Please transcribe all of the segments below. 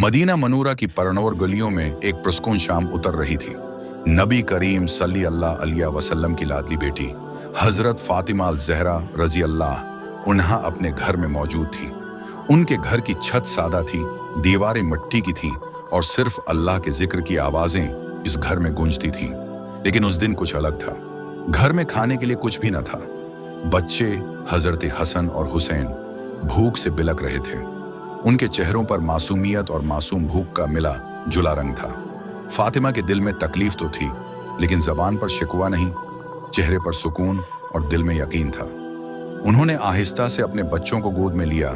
Medina मनूरा की परनोर गलियों में एक पुरस्कून शाम उतर रही थी। नबी करीम सल्लल्लाहु अलैहि वसल्लम की लाडली बेटी हजरत फातिमा ज़हरा रजी अल्लाह उन्हा अपने घर में मौजूद थी। उनके घर की छत सादा थी, दीवारें मिट्टी की थीं और सिर्फ अल्लाह के जिक्र की आवाजें इस घर में गूंजती थीं। लेकिन उस दिन कुछ अलग था। घर में खाने के लिए कुछ भी न था। बच्चे हजरत हसन और हुसैन भूख से बिलक रहे थे। उनके चेहरों पर मासूमियत और मासूम भूख का मिला जुला रंग था। फातिमा के दिल में तकलीफ तो थी, लेकिन जबान पर शिकवा नहीं, चेहरे पर सुकून और दिल में यकीन था। उन्होंने आहिस्ता से अपने बच्चों को गोद में लिया,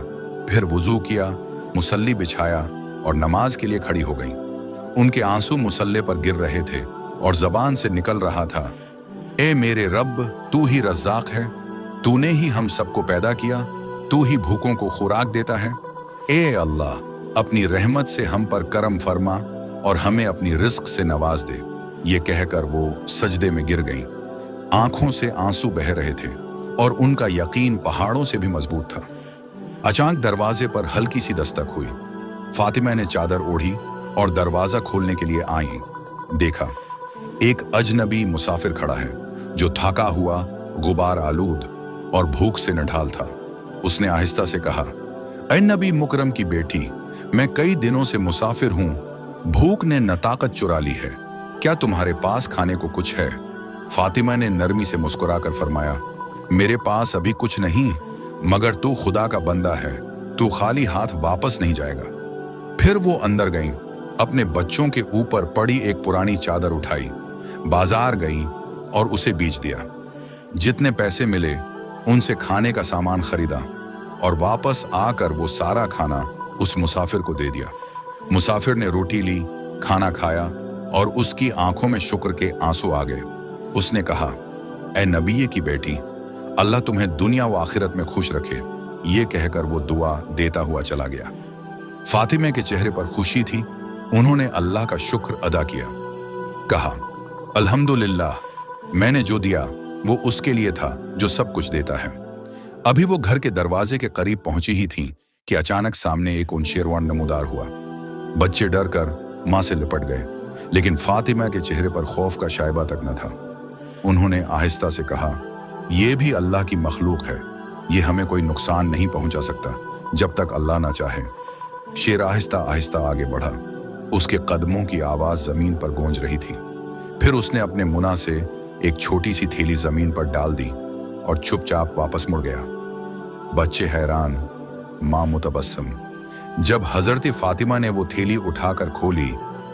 फिर वुजू किया, मुसल्ली बिछाया और नमाज के लिए खड़ी हो गईं। उनके आंसू मुसल्ले पर गिर रहे थे और जबान से निकल रहा था, ए मेरे रब, तू ही रज़्ज़ाक़ है, तूने ही हम सबको पैदा किया, तू ही भूखों को खुराक देता है। ए अल्लाह, अपनी रहमत से हम पर करम फरमा और हमें अपनी रिस्क से नवाज दे। ये कहकर वो सजदे में गिर गईं। आंखों से आंसू बह रहे थे और उनका यकीन पहाड़ों से भी मजबूत था। अचानक दरवाजे पर हल्की सी दस्तक हुई। फातिमा ने चादर ओढ़ी और दरवाजा खोलने के लिए आईं। देखा, एक अजनबी मुसाफिर खड़ा है जो थका हुआ, गुबार आलूद और भूख से नढाल था। उसने आहिस्ता से कहा, ऐ नबी मुकरम की बेटी, मैं कई दिनों से मुसाफिर हूं, भूख ने नताकत चुरा ली है, क्या तुम्हारे पास खाने को कुछ है? फातिमा ने नरमी से मुस्कुराकर फरमाया, मेरे पास अभी कुछ नहीं, मगर तू खुदा का बंदा है, तू खाली हाथ वापस नहीं जाएगा। फिर वो अंदर गईं, अपने बच्चों के ऊपर पड़ी एक पुरानी चादर उठाई, बाजार गईं और उसे बेच दिया। जितने पैसे मिले उनसे खाने का सामान खरीदा और वापस आकर वो सारा खाना उस मुसाफिर को दे दिया। मुसाफिर ने रोटी ली, खाना खाया और उसकी आंखों में शुक्र के आंसू आ गए। उसने कहा, ऐ नबी की बेटी, अल्लाह तुम्हें दुनिया व आखिरत में खुश रखे। ये कहकर वो दुआ देता हुआ चला गया। फातिमा के चेहरे पर खुशी थी। उन्होंने अल्लाह का शुक्र अदा किया। कहा, अल्हम्दुलिल्लाह, मैंने जो दिया वो उसके लिए था जो सब कुछ देता है। अभी वो घर के दरवाजे के करीब पहुंची ही थी कि अचानक सामने एक उनशेरवान नमूदार हुआ। बच्चे डर कर मां से लिपट गए, लेकिन फातिमा के चेहरे पर खौफ का शायबा तक न था। उन्होंने आहिस्ता से कहा, यह भी अल्लाह की मखलूक है, ये हमें कोई नुकसान नहीं पहुंचा सकता जब तक अल्लाह ना चाहे। शेर आहिस्ता आहिस्ता आगे बढ़ा। उसके कदमों की आवाज जमीन पर गूंज रही थी। फिर उसने अपने मुना से एक छोटी सी थैली जमीन पर डाल दी और चुपचाप वापस मुड़ गया। बच्चे हैरान, मां मुतबस्सम। जब हजरत फातिमा ने वो थैली उठाकर खोली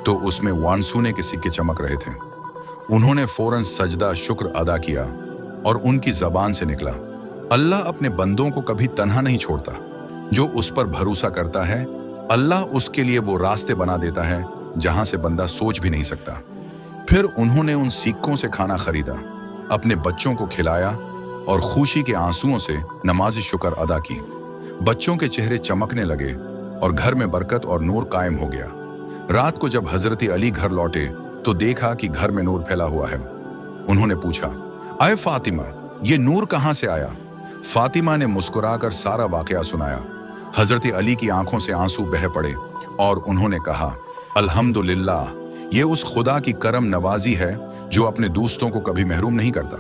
तो उसमें वानसूने के सिक्के चमक रहे थे। उन्होंने फौरन सजदा शुक्र अदा किया और उनकी जबान से निकला, अल्लाह अपने बंदों को कभी तन्हा नहीं छोड़ता। जो उस पर भरोसा करता है, अल्लाह उसके लिए वो रास्ते बना देता है जहां से बंदा सोच भी नहीं सकता। फिर उन्होंने उन सिक्कों से खाना खरीदा, अपने बच्चों को खिलाया और खुशी के आंसुओं से नमाज शुक्र अदा की। बच्चों के चेहरे चमकने लगे और घर में बरकत और नूर कायम हो गया। रात को जब हजरत अली घर लौटे तो देखा कि घर में नूर फैला हुआ है। उन्होंने पूछा, आए फातिमा, ये नूर कहां से आया? फातिमा ने मुस्कुराकर सारा वाकया सुनाया। हजरत अली की आंखों से आंसू बह पड़े और उन्होंने कहा, अल्हम्दुलिल्लाह, ये उस खुदा की करम नवाजी है जो अपने दोस्तों को कभी महरूम नहीं करता।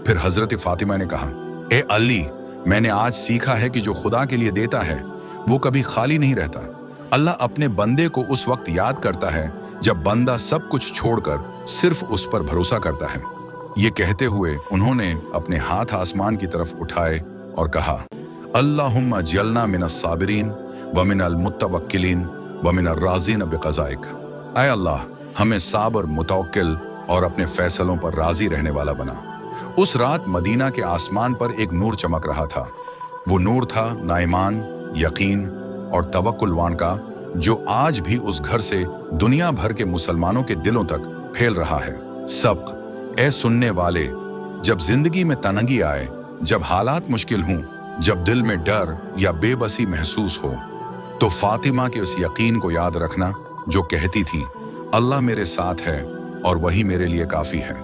फिर हजरत फातिमा ने कहा, ए अली, मैंने आज सीखा है कि जो खुदा के लिए देता है वो कभी खाली नहीं रहता। अल्लाह अपने बंदे को उस वक्त याद करता है जब बंदा सब कुछ छोड़कर सिर्फ उस पर भरोसा करता है। ये कहते हुए उन्होंने अपने हाथ आसमान की तरफ उठाए और कहा, अल्लाहुम्मा जलना मिनस साबिरीन व मिनल मुतवक्किलीन व मिनर राज़ीन बिक़ज़ाइक। ऐ अल्लाह, हमें साबर, मुतवक्किल और अपने फैसलों पर राजी रहने वाला बना। उस रात मदीना के आसमान पर एक नूर चमक रहा था। वो नूर था नाईमान, यकीन और तवक्कुलवान का, जो आज भी उस घर से दुनिया भर के मुसलमानों के दिलों तक फैल रहा है। सबक, ए सुनने वाले, जब जिंदगी में तनगी आए, जब हालात मुश्किल हों, जब दिल में डर या बेबसी महसूस हो, तो फातिमा के उस यकीन को याद रखना जो कहती थी, अल्लाह मेरे साथ है और वही मेरे लिए काफी है।